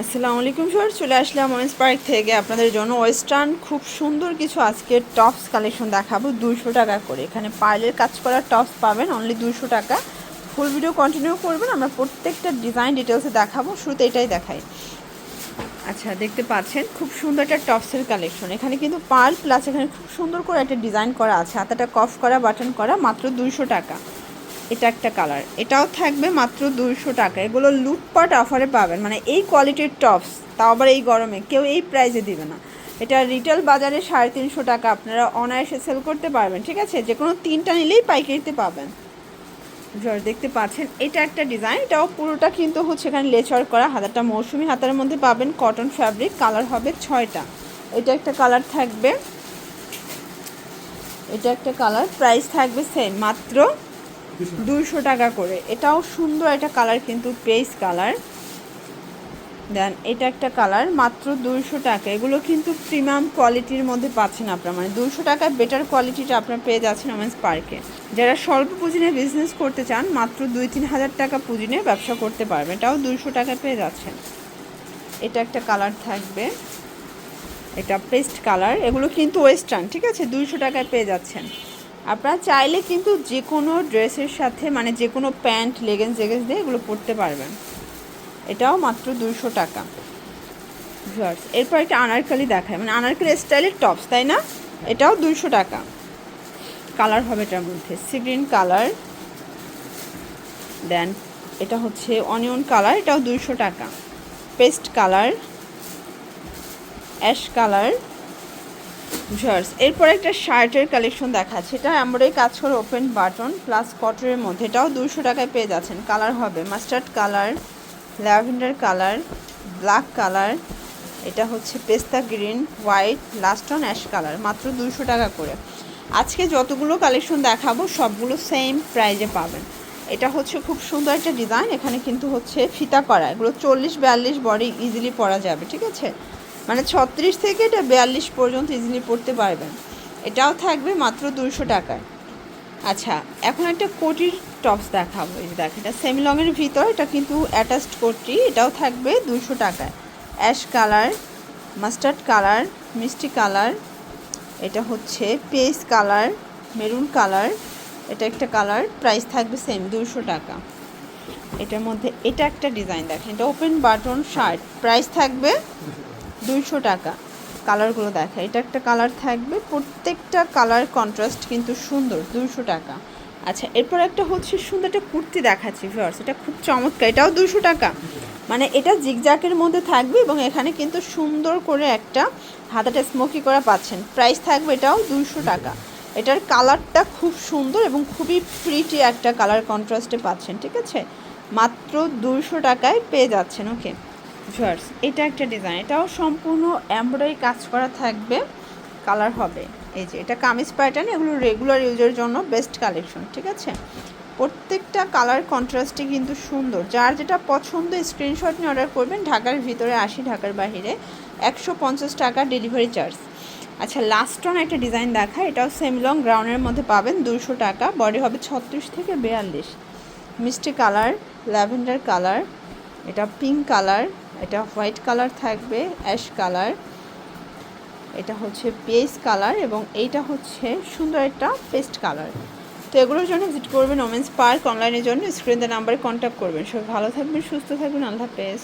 আসসালামু আলাইকুম স্যার, চলে আসলাম ওমেন্স পার্ক থেকে আপনাদের জন্য ওয়েস্টার্ন খুব সুন্দর কিছু আজকে টপস কালেকশন দেখাবো 200 টাকা করে। এখানে পার্লের কাজ করা টপস পাবেন অনলি 200 টাকা। ফুল ভিডিও কন্টিনিউ করবেন, আমরা প্রত্যেকটা ডিজাইন ডিটেলসে দেখাবো। শুরুতে এটাই দেখাই। আচ্ছা, দেখতে পাচ্ছেন খুব সুন্দর একটা টপসের কালেকশন। এখানে কিন্তু পার্ল প্লাস এখানে খুব সুন্দর করে একটা ডিজাইন করা আছে, হাতাটা কফ করা, বাটন করা, মাত্র 200 টাকা। এটা একটা কালার, এটাও থাকবে মাত্র 200 টাকা। এগুলো লুটপাট অফারে পাবেন, মানে এই কোয়ালিটির টপস, তাও আবার এই গরমে কেউ এই প্রাইসে দিবে না। এটা রিটেল বাজারে 350 টাকা, আপনারা অনায়াসে সেল করতে পারবেন। ঠিক আছে, যে কোনো 3টা নিলেই পাইকারিতে পাবেন। দেখতে পাচ্ছেন এটা একটা ডিজাইন, এটাও পুরোটা কিন্তু হচ্ছে এখানে লেচার করা, হাতাটা মৌসুমি হাতার মধ্যে পাবেন, কটন ফ্যাব্রিক, কালার হবে 6টা। এটা একটা কালার থাকবে, এটা একটা কালার, প্রাইস থাকবে সেম মাত্র 200 টাকা করে। এটাও সুন্দর একটা কালার, কিন্তু পেস্ট কালার। দেন এটা একটা কালার, মাত্র 200 টাকা। এগুলো কিন্তু প্রিমিয়াম কোয়ালিটির মধ্যে পাচ্ছেন আপনারা, মানে 200 টাকায় বেটার কোয়ালিটিটা আপনারা পেয়ে যাচ্ছেন ওমেন্স পার্কে। যারা স্বল্প পুঁজি নিয়ে বিজনেস করতে চান, মাত্র 2-3 হাজার টাকা পুঁজি নিয়ে ব্যবসা করতে পারবেন, এটাও 200 টাকায় পেয়ে যাচ্ছেন। এটা একটা কালার থাকবে, এটা পেস্ট কালার। এগুলো কিন্তু ওয়েস্টার্ন, ঠিক আছে, 200 টাকায় পেয়ে যাচ্ছেন। আপনারা চাইলে কিন্তু যে কোনো ড্রেসের সাথে, মানে যে কোনো প্যান্ট, লেগিংস দিয়ে এগুলো পরতে পারবেন। এটাও মাত্র 200 টাকা। এরপর একটা আনারকলি দেখায়, মানে আনারকলি স্টাইলের টপস, তাই না? এটাও 200 টাকা। কালার হবে এটার মধ্যে সি গ্রিন কালার, দেন এটা হচ্ছে অনিয়ন কালার, এটাও 200 টাকা। Paste colour, ash colour. এরপর একটা শার্টের কালেকশন দেখাচ্ছে, এটা এমব্রয়ডারি কাজ করে, ওপেন বাটন প্লাস কটনের মধ্যে, এটাও 200 টাকায় পেয়ে যাচ্ছেন। কালার হবে mustard colour, lavender colour, black colour, এটা হচ্ছে পেস্তা green, white, last on ash colour, মাত্র 200 টাকা করে। আজকে যতগুলো কালেকশন দেখাবো সবগুলো সেম প্রাইজে পাবেন। এটা হচ্ছে খুব সুন্দর একটা ডিজাইন, এখানে কিন্তু হচ্ছে ফিতা করা, এগুলো 40-42 বডি ইজিলি পরা যাবে। ঠিক আছে, মানে 36 থেকে এটা 42 পর্যন্ত ইজিলি পরতে পারবেন। এটাও থাকবে মাত্র 200 টাকায়। আচ্ছা, এখন একটা কোটির টপস দেখাবো। এই দেখেন, এটা সেমি লংয়ের ভিতর, এটা কিন্তু অ্যাটাচড কোটি, এটাও থাকবে 200 টাকায়। অ্যাশ কালার, মাস্টার্ড কালার, মিষ্টি কালার, এটা হচ্ছে পেস্ট কালার, মেরুন কালার, এটা একটা কালার, প্রাইস থাকবে সেম 200 টাকা। এটার মধ্যে এটা একটা ডিজাইন দেখেন, এটা ওপেন বাটন শার্ট, প্রাইস থাকবে 200 টাকা। কালারগুলো দেখা, এটা একটা কালার থাকবে, প্রত্যেকটা কালার কন্ট্রাস্ট কিন্তু সুন্দর, 200 টাকা। আচ্ছা, এরপর একটা হচ্ছে সুন্দর একটা কুর্তি দেখাচ্ছি ভিউয়ার্স, এটা খুব চমৎকার, এটাও 200 টাকা। মানে এটা জিগজ্যাকের মধ্যে থাকবে এবং এখানে কিন্তু সুন্দর করে একটা হাতাটা স্মোকি করা পাচ্ছেন, প্রাইস থাকবে এটাও 200 টাকা। এটার কালারটা খুব সুন্দর এবং খুবই প্রিটি একটা কালার কন্ট্রাস্টে পাচ্ছেন। ঠিক আছে, মাত্র 200 টাকায় পেয়ে যাচ্ছেন। ওকে ভিউয়ার্স, এটা একটা ডিজাইন, এটাও সম্পূর্ণ এমব্রয়ডারি কাজ করা থাকবে, কালার হবে এই যে, এটা কামিজ প্যাটার্ন, এগুলো রেগুলার ইউজের জন্য বেস্ট কালেকশন। ঠিক আছে, প্রত্যেকটা কালার কন্ট্রাস্টে কিন্তু সুন্দর। যার যেটা পছন্দ স্ক্রিনশট নিয়ে অর্ডার করবেন। ঢাকার ভিতরে 80, ঢাকার বাইরে 150 টাকা ডেলিভারি চার্জ। আচ্ছা, লাস্ট অন একটা ডিজাইন দেখা, এটাও সেমি লং গ্রাউন্ডের মধ্যে পাবেন, 200 টাকা। বডি হবে 36 থেকে 42। মিষ্টি কালার, ল্যাভেন্ডার কালার, এটা পিঙ্ক কালার, এটা হোয়াইট কালার থাকবে, অ্যাশ কালার, এটা হচ্ছে পেস্ট কালার এবং এইটা হচ্ছে সুন্দর একটা পেস্ট কালার। তো এগুলোর জন্য ভিজিট করবেন ওমেন্স পার্ক। অনলাইনের জন্য স্ক্রিন নাম্বারে কন্ট্যাক্ট করবেন। সবাই ভালো থাকবেন, সুস্থ থাকবেন, আল্লাহ হাফেজ।